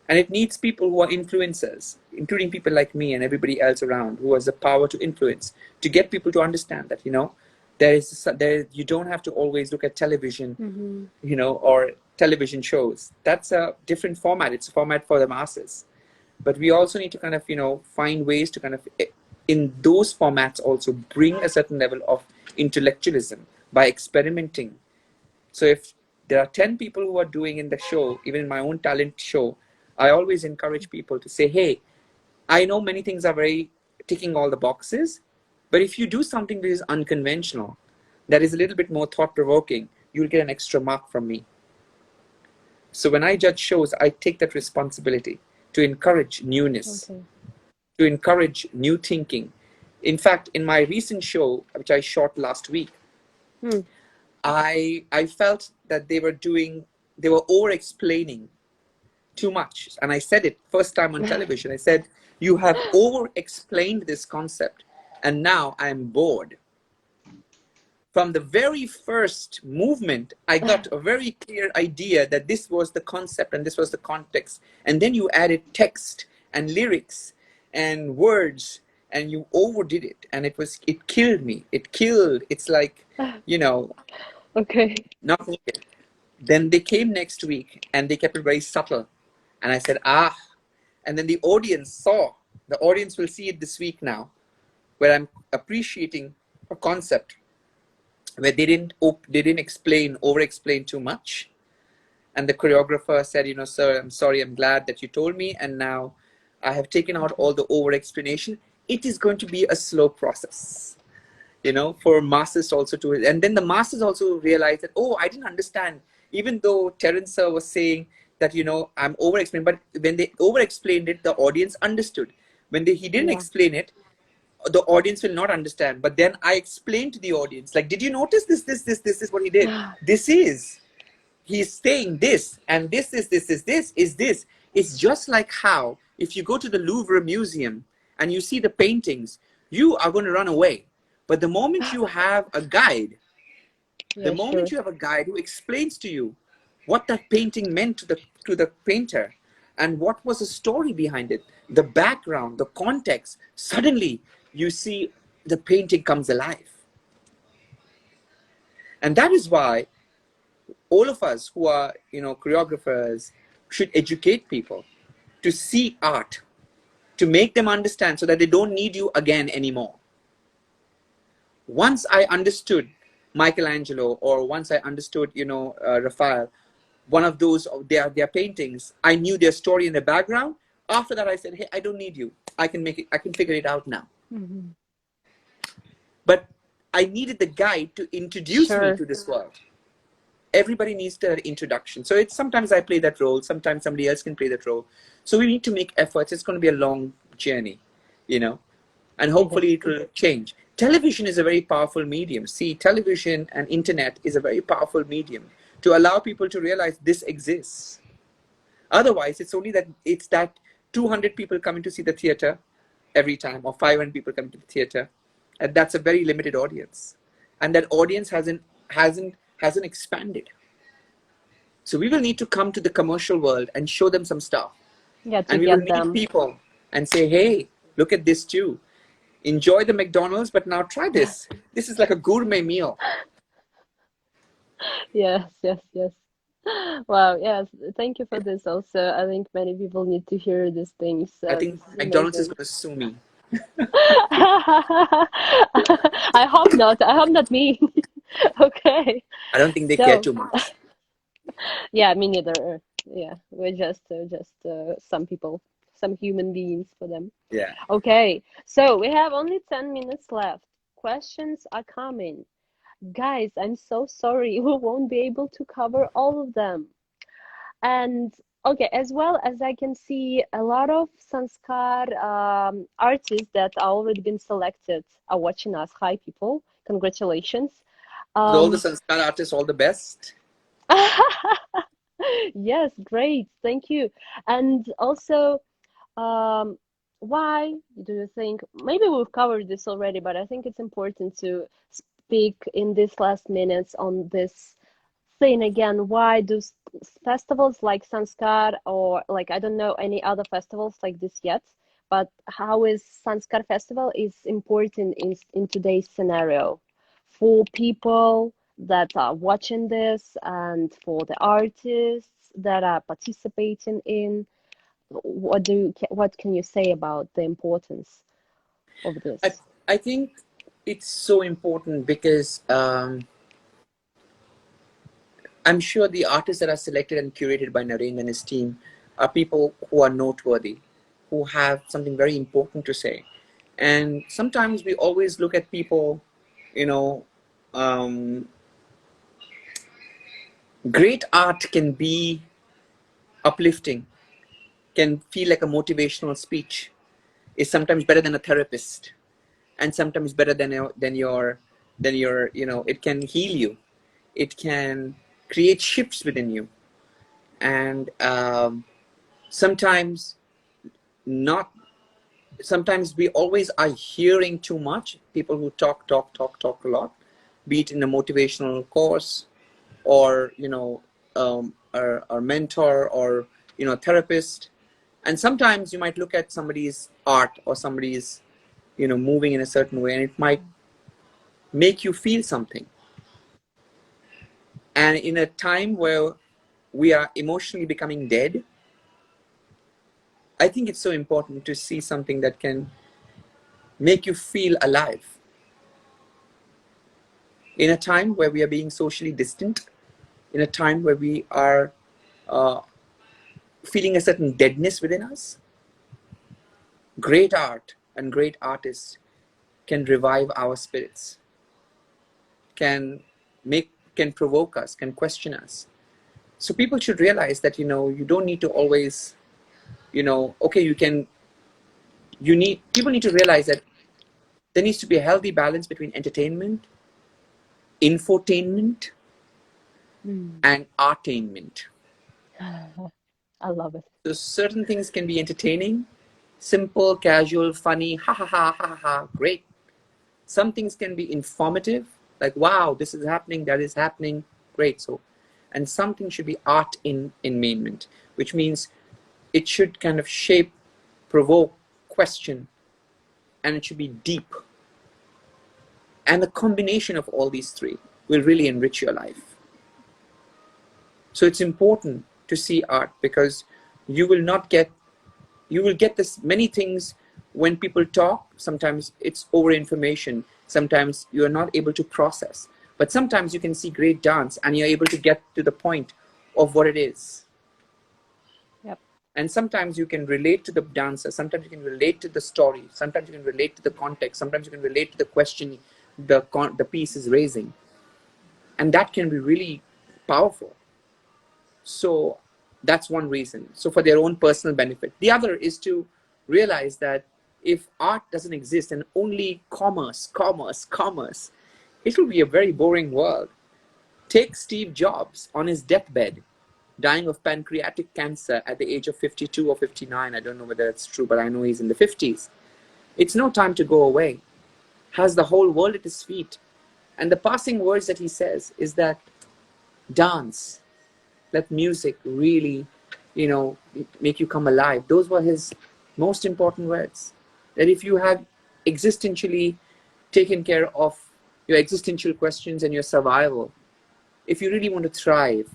and it needs people who are influencers, including people like me and everybody else around who has the power to influence, to get people to understand that there you don't have to always look at television, Mhm. or television shows. That's a different format. It's a format for the masses. But we also need to kind of find ways to kind of in those formats also bring a certain level of intellectualism by experimenting. So if there are 10 people who are doing in the show, even in my own talent show, I always encourage people to say, hey, I know many things are very ticking all the boxes, but if you do something that is unconventional, that is a little bit more thought provoking, you'll get an extra mark from me. So when I judge shows, I take that responsibility to encourage newness, Okay. to encourage new thinking. In fact, in my recent show, which I shot last week, Mm. I felt that they were over explaining too much. And I said it first time on television. I said, you have over explained this concept, and now I'm bored. From the very first movement, I got a very clear idea that this was the concept and this was the context. And then you added text and lyrics and words, and you overdid it. And it killed me. It's like, you know, Okay. not needed. Then they came next week and they kept it very subtle. And I said, ah. And then the audience will see it this week now, where I'm appreciating a concept where they didn't over explain too much. And the choreographer said, sir, I'm sorry, I'm glad that you told me. And now I have taken out Okay. all the over explanation. It is going to be a slow process, for masters also to, and then the masters also realize that, oh, I didn't understand, even though Terence sir was saying that, I'm over explaining, but when they over explained it, the audience understood. When he didn't Yeah. explain it, the audience will not understand. But then I explained to the audience, like, did you notice this is what he did? This is, he's saying this, and this is this. It's just like how if you go to the Louvre Museum and you see the paintings, you are going to run away. But the moment you have a guide, the Yeah, moment sure. you have a guide who explains to you what that painting meant to the painter, and what was the story behind it, the background, the context, suddenly you see the painting comes alive. And that is why all of us who are choreographers should educate people to see art, to make them understand so that they don't need you again anymore. Once I understood Michelangelo, or once I understood Raphael, one of those their paintings, I knew their story in the background. After that I said, hey, I don't need you, I can figure it out now. Mhm. But I needed the guide to introduce me Sure. to this world. Everybody needs that introduction. So it's sometimes I play that role, sometimes somebody else can play that role. So we need to make efforts. It's going to be a long journey, you know, and It is. hopefully it will change. Television is a very powerful medium. See, television and internet is a very powerful medium to allow people to realize this exists. Otherwise, it's that 200 people coming to see the theater every time, or 500 people coming to the theater, and that's a very limited audience, and that audience hasn't expanded. So we will need to come to the commercial world and show them some stuff, Yeah, to and we will get meet them. people and say, "Hey, look at this too. Enjoy the McDonald's, but now try this. This is like a gourmet meal." Yes, yes, yes. Wow, yes. Thank you for this also. I think many people need to hear these things. I This think is McDonald's is amazing. going to sue me. I hope not. I hope not me. Okay. I don't think they care So, too much. yeah, me neither. Yeah, we're just some people, some human beings for them. Yeah. Okay. So we have only 10 minutes left. Questions are coming. Guys, I'm so sorry. We won't be able to cover all of them. And okay, as well as I can see a lot of Sanskar artists that are already been selected are watching us. Hi, people. Congratulations. To all the Um, Sanskar artists, all the best. yes, great. Thank you. And also, um, why do you think, maybe we've covered this already, but I think it's important to speak in these last minutes on this thing again. Why do festivals like Sanskar, or like I don't know any other festivals like this yet, but how is Sanskar festival is important in today's scenario for people that are watching this and for the artists that are participating in? What can you say about the importance of I, this? I think it's so important because I'm sure the artists that are selected and curated by Naren and his team are people who are noteworthy, who have something very important to say. And sometimes we always look at people, you know, um, great art can be uplifting, can feel like a motivational speech, is sometimes better than a therapist, and sometimes better than your it can heal you, it can create shifts within you, and sometimes not sometimes we always are hearing too much people who talk a lot, be it in a motivational course, or our mentor, or therapist. And sometimes you might look at somebody's art or somebody's moving in a certain way, and it might make you feel something. And in a time where we are emotionally becoming dead, I think it's so important to see something that can make you feel alive. In a time where we are being socially distant, in a time where we are uh, feeling a certain deadness within us, great art and great artists can revive our spirits, can can provoke us, can question us. So people should realize that you don't need to always okay, people need to realize that there needs to be a healthy balance between entertainment, infotainment, Mm. and artainment. I love it. So certain things can be entertaining, simple, casual, funny, ha ha ha ha ha, great. Some things can be informative, like wow, this is happening, that is happening, great. So, and something should be art in enmainment, which means it should kind of shape, provoke, question, and it should be deep. And the combination of all these three will really enrich your life. So it's important to see art, because you will not get you will get this many things. When people talk, sometimes it's over information, sometimes you're not able to process, but sometimes you can see great dance and you're able to get to the point of what it is. Yep. And sometimes you can relate to the dancer, sometimes you can relate to the story, sometimes you can relate to the context, sometimes you can relate to the question the piece is raising, and that can be really powerful. So that's one reason. So for their own personal benefit. The other is to realize that if art doesn't exist and only commerce, it will be a very boring world. Take Steve Jobs on his deathbed, dying of pancreatic cancer at the age of 52 or 59. I don't know whether it's true, but I know he's in the 50s. It's no time to go away. Has the whole world at his feet. And the passing words that he says is that dance, let music really, make you come alive. Those were his most important words. That if you have existentially taken care of your existential questions and your survival, if you really want to thrive,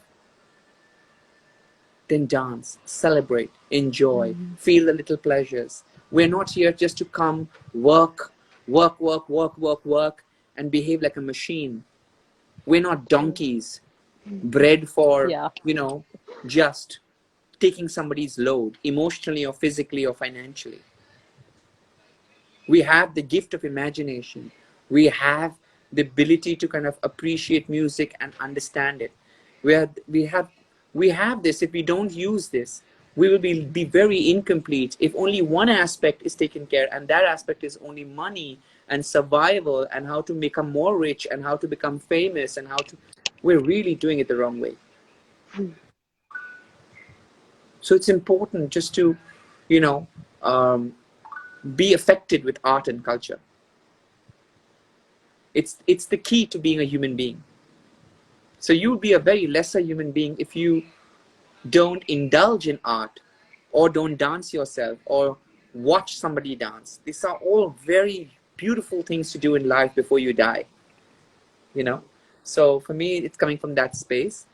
then dance, celebrate, enjoy, feel the little pleasures. We're not here just to come, work, and behave like a machine. We're not donkeys bred for, Yeah. just taking somebody's load emotionally or physically or financially. We have the gift of imagination. We have the ability to kind of appreciate music and understand it. We have this. If we don't use this, we will be very incomplete if only one aspect is taken care, and that aspect is only money and survival and how to become more rich and how to become famous and how to. We're really doing it the wrong way. So it's important just to, you know, um, be affected with art and culture. It's the key to being a human being. So you'll be a very lesser human being if you don't indulge in art or don't dance yourself or watch somebody dance. These are all very beautiful things to do in life before you die, you know. So for me, it's coming from that space.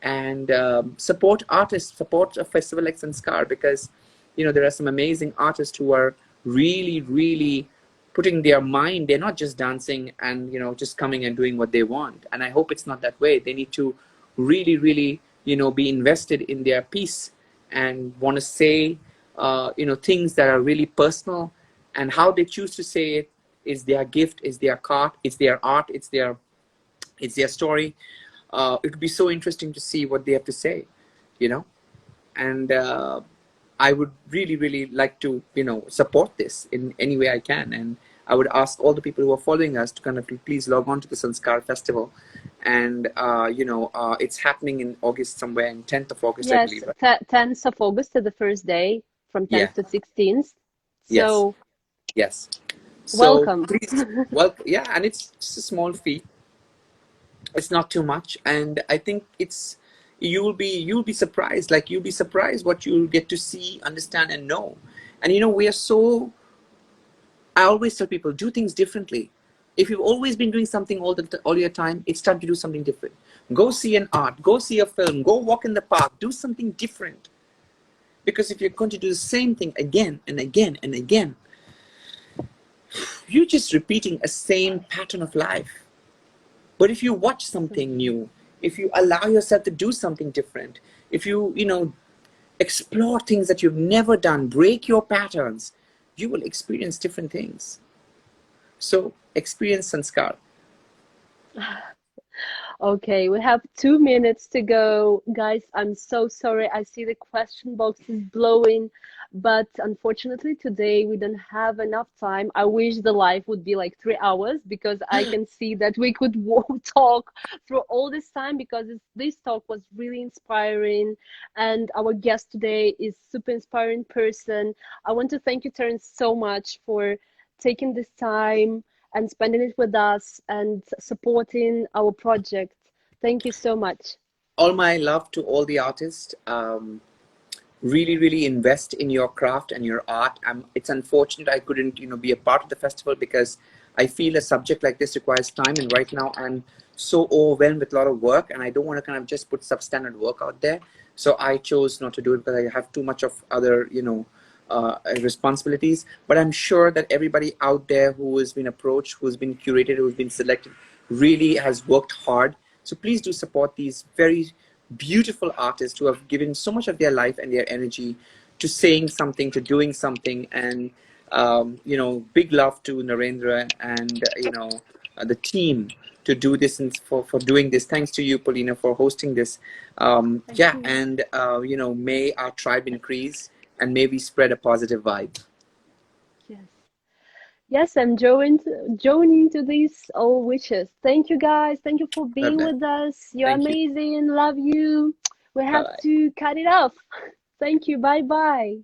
And support artists, support a festival like Sanskar, because there are some amazing artists who are really putting their mind. They're not just dancing and just coming and doing what they want. And I hope it's not that way. They need to really be invested in their piece and want to say things that are really personal, and how they choose to say it is their gift, is their art, it's their story. It would be so interesting to see what they have to say, and I would really like to, support this in any way I can. And I would ask all the people who are following us to kind of please log on to the Sanskar Festival. And, it's happening in August somewhere, in 10th of August, I Yes, believe. Right? 10th of August is the first day, from Yeah. 10th to 16th. Yes. So Yes. So welcome. please, well, yeah, and it's just a small fee. It's not too much, and I think you'll be surprised. Like, you'll be surprised what you'll get to see, understand, and know. And we are so. I always tell people, do things differently. If you've always been doing something all your time, it's time to do something different. Go see an art. Go see a film. Go walk in the park. Do something different. Because if you're going to do the same thing again and again and again, you're just repeating a same pattern of life. But if you watch something new, if you allow yourself to do something different, if you explore things that you've never done, break your patterns, you will experience different things. So experience Sanskar. Okay, we have 2 minutes to go. Guys, I'm so sorry. I see the question box is blowing, but unfortunately today we don't have enough time. I wish the live would be like 3 hours, because I can see that we could talk through all this time, because this talk was really inspiring, and our guest today is super inspiring person. I want to thank you, Terence, so much for taking this time and spending it with us and supporting our project. Thank you so much. All my love to all the artists. Really invest in your craft and your art. It's unfortunate I couldn't be a part of the festival, because I feel a subject like this requires time, and right now I'm so overwhelmed with a lot of work, and I don't want to kind of just put substandard work out there. So I chose not to do it, because I have too much of other responsibilities. But I'm sure that everybody out there who has been approached, who's been curated, who's been selected, really has worked hard. So please do support these very beautiful artists who have given so much of their life and their energy to saying something, to doing something. And big love to Narendra and the team to do this, and for doing this. Thanks to you, Paulina, for hosting this. Thank Yeah, you. and may our tribe increase, and may we spread a positive vibe. Yes. Yes, I'm joining to these all wishes. Thank you guys. Thank you for Bye being bye. with us. You're Thank you. amazing. Love you. We Bye have bye. to cut it off. Thank you. Bye bye.